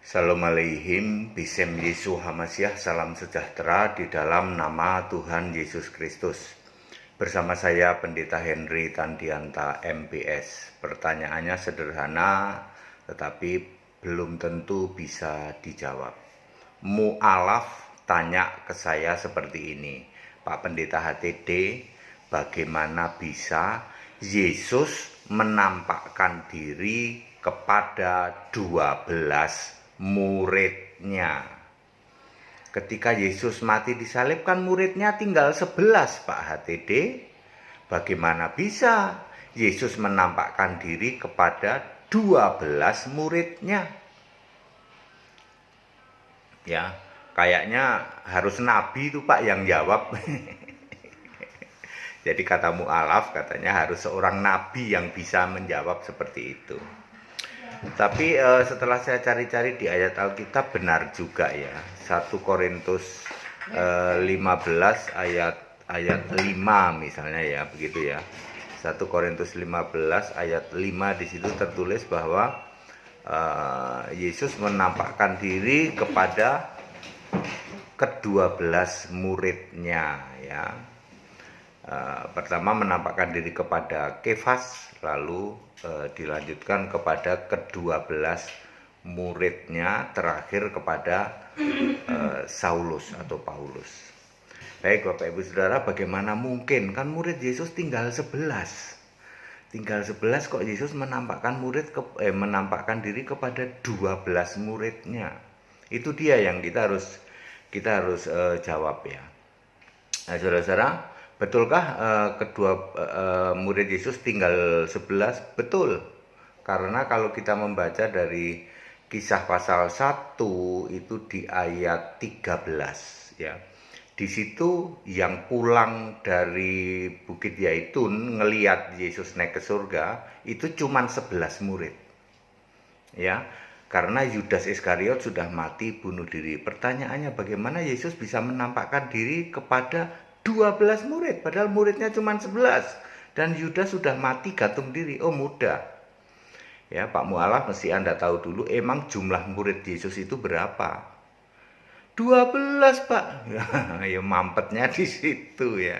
Shalom Aleihim, Bisem Yesu Hamasyah, salam sejahtera di dalam nama Tuhan Yesus Kristus. Bersama saya Pendeta Henry Tandianta MPS. Pertanyaannya sederhana, tetapi belum tentu bisa dijawab. Mu'alaf tanya ke saya seperti ini, Pak Pendeta HTD, bagaimana bisa Yesus menampakkan diri kepada 12 muridnya? Ketika Yesus mati disalibkan, muridnya tinggal 11, Pak HTD. Bagaimana bisa Yesus menampakkan diri kepada 12 muridnya? Ya, kayaknya harus nabi itu Pak yang jawab. Jadi kata mu'alaf katanya harus seorang nabi yang bisa menjawab seperti itu. Tapi setelah saya cari-cari di ayat Alkitab, benar juga ya. 1 Korintus 15 ayat 5 misalnya ya, begitu ya. 1 Korintus 15 ayat 5 di situ tertulis bahwa Yesus menampakkan diri kepada ke-12 muridnya ya. Pertama menampakkan diri kepada Kefas, lalu dilanjutkan kepada ke-12 muridnya, terakhir kepada Saulus atau Paulus. Baik Bapak Ibu Saudara, bagaimana mungkin, kan murid Yesus tinggal 11. Tinggal 11 kok Yesus menampakkan diri kepada 12 muridnya. Itu dia yang kita harus jawab ya. Nah, Saudara-saudara, betulkah kedua murid Yesus tinggal 11? Betul. Karena kalau kita membaca dari Kisah pasal 1 itu di ayat 13 ya. Di situ yang pulang dari Bukit Yaitun ngelihat Yesus naik ke surga itu cuma 11 murid. Ya. Karena Yudas Iskariot sudah mati bunuh diri. Pertanyaannya, bagaimana Yesus bisa menampakkan diri kepada 12 murid, padahal muridnya cuma 11 dan Yudas sudah mati gantung diri? Oh, mudah. Ya, Pak Mu'alaf mesti Anda tahu dulu emang jumlah murid Yesus itu berapa? 12, Pak. Ya mampetnya di situ ya.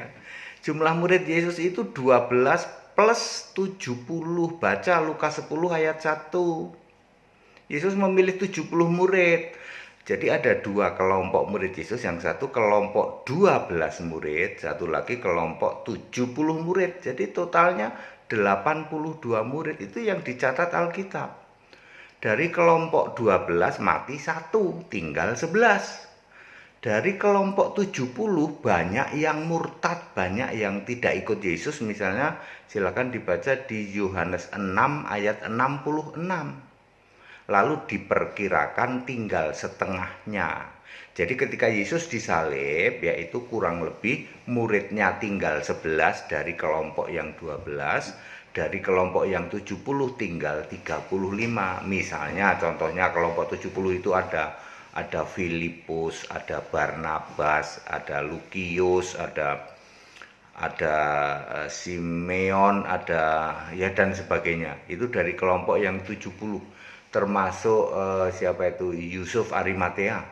Jumlah murid Yesus itu 12 plus 70. Baca Lukas 10 ayat 1. Yesus memilih 70 murid. Jadi ada dua kelompok murid Yesus, yang satu kelompok 12 murid, satu lagi kelompok 70 murid. Jadi totalnya 82 murid itu yang dicatat Alkitab. Dari kelompok 12 mati satu, tinggal 11. Dari kelompok 70 banyak yang murtad, banyak yang tidak ikut Yesus. Misalnya silakan dibaca di Yohanes 6 ayat 66. Lalu diperkirakan tinggal setengahnya. Jadi ketika Yesus disalib, yaitu kurang lebih muridnya tinggal 11 dari kelompok yang 12, dari kelompok yang 70 tinggal 35. Misalnya contohnya kelompok 70 itu ada Filipus, ada Barnabas, ada Lukius, ada Simeon, ada ya dan sebagainya. Itu dari kelompok yang 70. Termasuk siapa itu, Yusuf Arimatea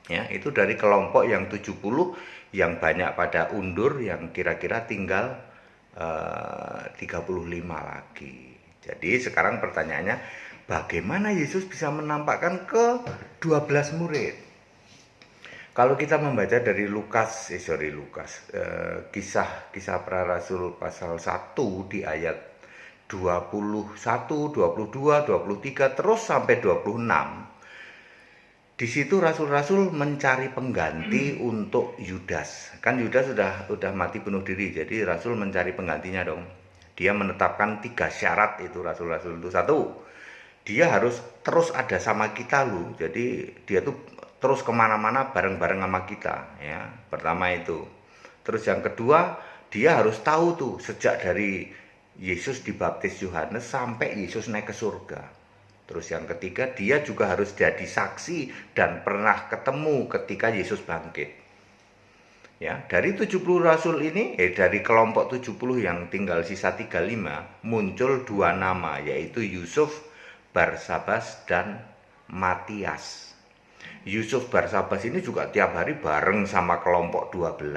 ya, itu dari kelompok yang 70 yang banyak pada undur, yang kira-kira tinggal 35 lagi. Jadi sekarang pertanyaannya, bagaimana Yesus bisa menampakkan ke 12 murid? Kalau kita membaca dari Kisah Para Rasul pasal 1 di ayat 21, 22, 23 terus sampai 26. Di situ rasul-rasul mencari pengganti untuk Yudas. Kan Yudas sudah mati bunuh diri, jadi rasul mencari penggantinya dong. Dia menetapkan 3 syarat itu rasul-rasul itu. 1, dia harus terus ada sama kita loh. Jadi dia tuh terus kemana-mana bareng-bareng sama kita ya. Pertama itu. Terus yang kedua, dia harus tahu tuh sejak dari Yesus dibaptis Yohanes sampai Yesus naik ke surga. Terus yang ketiga, dia juga harus jadi saksi dan pernah ketemu ketika Yesus bangkit. Ya, dari 70 rasul ini, dari kelompok 70 yang tinggal sisa 35, muncul 2 nama, yaitu Yusuf, Barsabas, dan Matias. Yusuf Barsabas ini juga tiap hari bareng sama kelompok 12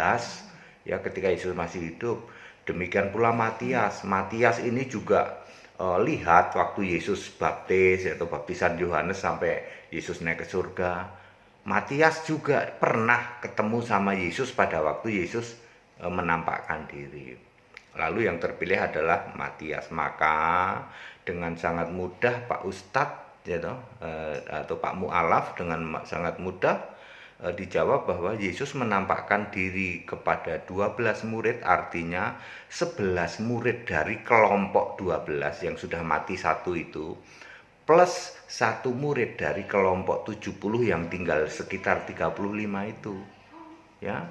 ya ketika Yesus masih hidup. Demikian pula Matias. Matias ini juga lihat waktu Yesus baptis atau baptisan Yohanes sampai Yesus naik ke surga. Matias juga pernah ketemu sama Yesus pada waktu Yesus menampakkan diri. Lalu yang terpilih adalah Matias. Maka dengan sangat mudah Pak Ustadz ya atau Pak Mu'alaf dengan sangat mudah dijawab bahwa Yesus menampakkan diri kepada 12 murid, artinya 11 murid dari kelompok 12 yang sudah mati satu itu, plus satu murid dari kelompok 70 yang tinggal sekitar 35 itu ya.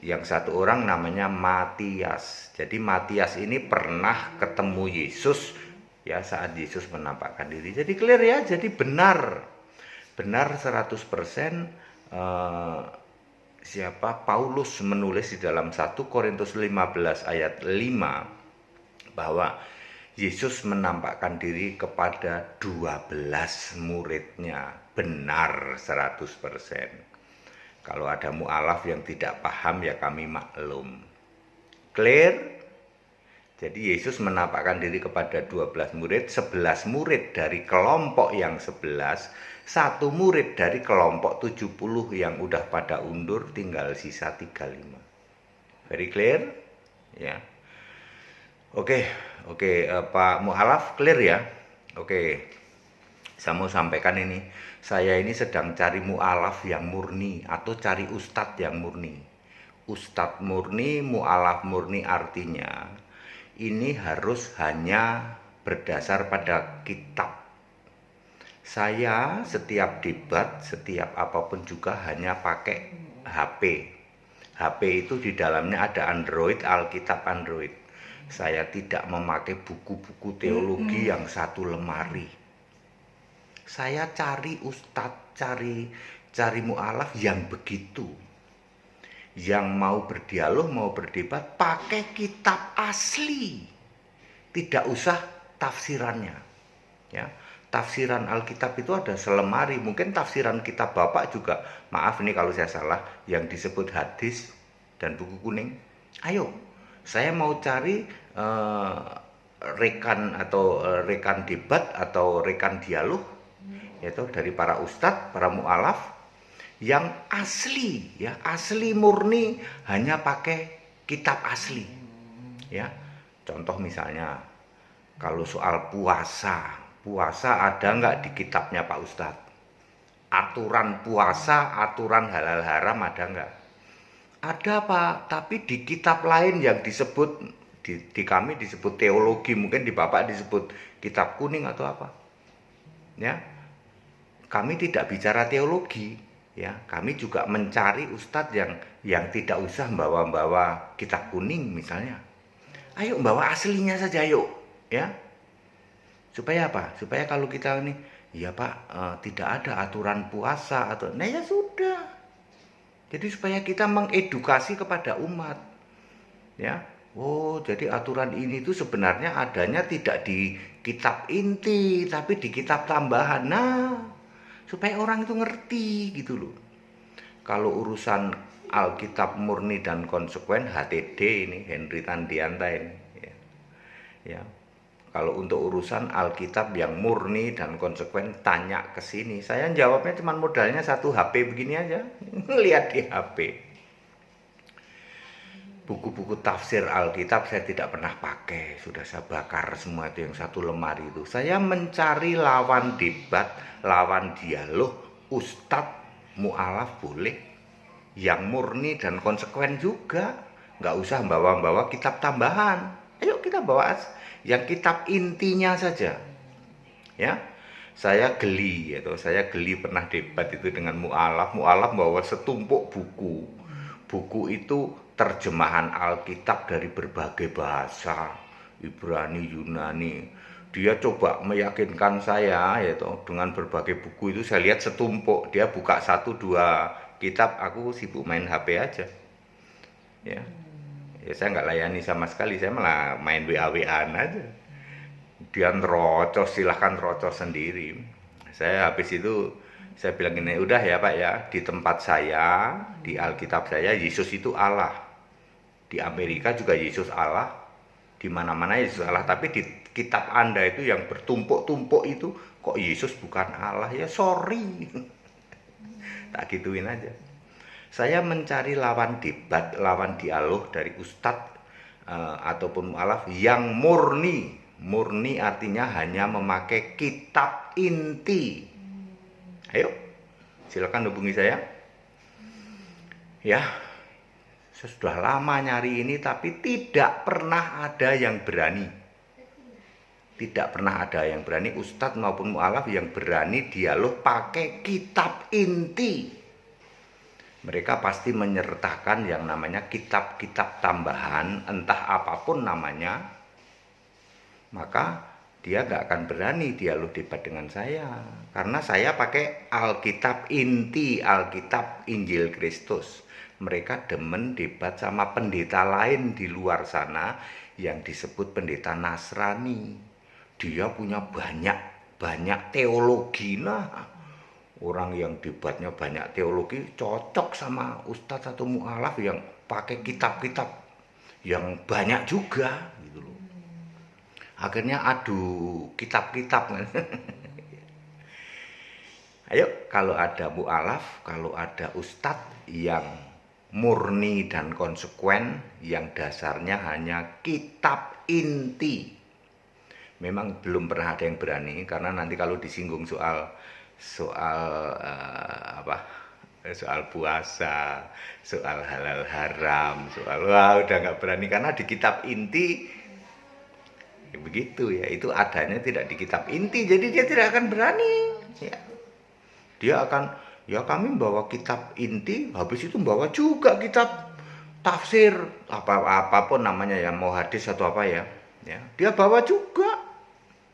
Yang satu orang namanya Matias. Jadi Matias ini pernah ketemu Yesus ya saat Yesus menampakkan diri. Jadi clear ya, jadi benar 100% siapa Paulus menulis di dalam 1 Korintus 15 ayat 5 bahwa Yesus menampakkan diri kepada 12 muridnya. Benar 100%. Kalau ada mu'alaf yang tidak paham ya kami maklum. Clear? Jadi Yesus menampakkan diri kepada 12 murid, 11 murid dari kelompok yang 11, satu murid dari kelompok 70 yang udah pada undur, tinggal sisa 35. Very clear? Ya. Oke, Pak Mu'alaf clear ya? Oke. Saya mau sampaikan ini, saya ini sedang cari mu'alaf yang murni atau cari ustadz yang murni. Ustadz murni, mu'alaf murni artinya ini harus hanya berdasar pada kitab. Saya setiap debat, setiap apapun juga hanya pakai HP. HP itu di dalamnya ada Android, Alkitab Android. Saya tidak memakai buku-buku teologi yang satu lemari. Saya cari ustadz, cari mu'alaf yang begitu. Yang mau berdialog, mau berdebat, pakai kitab asli. Tidak usah tafsirannya. Ya, tafsiran Alkitab itu ada selemari. Mungkin tafsiran kitab Bapak juga, maaf nih kalau saya salah, yang disebut hadis dan buku kuning. Ayo, saya mau cari rekan debat atau rekan dialog, yaitu dari para ustadz, para mu'alaf yang asli ya, asli murni, hanya pakai kitab asli ya. Contoh misalnya kalau soal puasa ada nggak di kitabnya Pak Ustadz? Aturan puasa, aturan halal haram ada nggak? Ada Pak, tapi di kitab lain yang disebut di kami disebut teologi, mungkin di Bapak disebut kitab kuning atau apa ya. Kami tidak bicara teologi ya, kami juga mencari ustadz yang tidak usah bawa kitab kuning misalnya. Ayo bawa aslinya saja yuk ya. Supaya apa? Supaya kalau kita ini ya Pak, tidak ada aturan puasa atau nah ya sudah. Jadi supaya kita mengedukasi kepada umat ya. Oh, jadi aturan ini tuh sebenarnya adanya tidak di kitab inti tapi di kitab tambahan. Nah, supaya orang itu ngerti gitu loh. Kalau urusan Alkitab murni dan konsekuen, HTD ini, Henry Tandianta ini ya. Kalau untuk urusan Alkitab yang murni dan konsekuen, tanya ke sini. Saya jawabnya cuma modalnya satu HP begini aja. Lihat di HP. Buku-buku tafsir Alkitab saya tidak pernah pakai, sudah saya bakar semua itu yang satu lemari itu. Saya mencari lawan debat, lawan dialog, ustadz, mu'alaf boleh, yang murni dan konsekuen juga, nggak usah bawa kitab tambahan. Ayo kita bawa yang kitab intinya saja, ya. Saya geli pernah debat itu dengan mu'alaf bawa setumpuk buku itu terjemahan Alkitab dari berbagai bahasa, Ibrani, Yunani. Dia coba meyakinkan saya yaitu dengan berbagai buku itu. Saya lihat setumpuk, dia buka 1-2 kitab, aku sibuk main HP aja ya. Saya nggak layani sama sekali, saya malah main WA-WA-an aja. Dia nerocos, silahkan nerocos sendiri. Saya habis itu saya bilang ini, udah ya Pak ya, di tempat saya, di Alkitab saya, Yesus itu Allah. Di Amerika juga Yesus Allah, di mana-mana Yesus Allah, tapi di kitab Anda itu yang bertumpuk-tumpuk itu, kok Yesus bukan Allah? Ya sorry. Tak gituin aja. Saya mencari lawan debat, lawan dialog dari ustadz ataupun mu'alaf yang murni. Murni artinya hanya memakai kitab inti. Ayo, silakan hubungi saya. Ya, saya sudah lama nyari ini tapi tidak pernah ada yang berani. Tidak pernah ada yang berani, ustadz maupun mu'alaf yang berani dialog pakai kitab inti. Mereka pasti menyertakan yang namanya kitab-kitab tambahan, entah apapun namanya, maka dia gak akan berani dialog debat dengan saya. Karena saya pakai Alkitab inti, Alkitab Injil Kristus. Mereka demen debat sama pendeta lain di luar sana yang disebut pendeta Nasrani. Dia punya banyak teologi. Nah, orang yang debatnya banyak teologi cocok sama ustadz atau mu'alaf yang pakai kitab-kitab yang banyak juga gitu loh. Akhirnya adu kitab-kitab. Ayo, kalau ada mu'alaf, kalau ada ustadz yang murni dan konsekuen, yang dasarnya hanya kitab inti, memang belum pernah ada yang berani, karena nanti kalau disinggung soal puasa, soal halal haram, udah nggak berani, karena di kitab inti ya begitu ya, itu adanya tidak di kitab inti, jadi dia tidak akan berani ya. Dia akan, ya kami bawa kitab inti, habis itu bawa juga kitab tafsir apapun namanya ya, mau hadis atau apa ya, dia bawa juga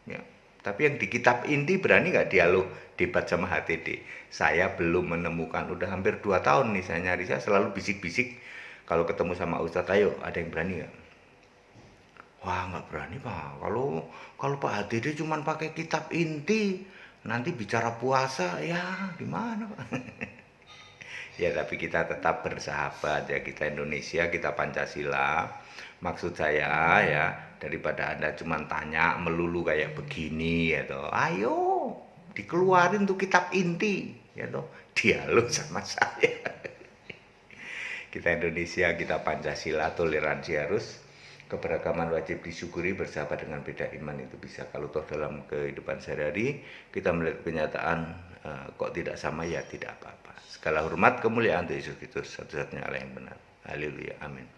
ya. Tapi yang di kitab inti berani nggak dialog debat sama HTD? Saya belum menemukan. Udah hampir 2 tahun nih saya nyari. Saya selalu bisik-bisik kalau ketemu sama ustadz, ayo ada yang berani nggak? Wah nggak berani Pak. Kalau Pak HTD cuma pakai kitab inti, nanti bicara puasa ya gimana Pak? Ya tapi kita tetap bersahabat ya, kita Indonesia, kita Pancasila. Maksud saya ya, daripada Anda cuma tanya melulu kayak begini ya toh, ayo dikeluarin tuh kitab inti ya toh, dialog sama saya. Kita Indonesia, kita Pancasila, toleransi harus, keberagaman wajib disyukuri, bersahabat dengan beda iman itu bisa. Kalau toh dalam kehidupan sehari-hari kita melihat kenyataan kok tidak sama, ya tidak apa-apa. Segala hormat kemuliaan untuk Yesus Kristus, satu-satunya Allah yang benar. Haleluya, amin.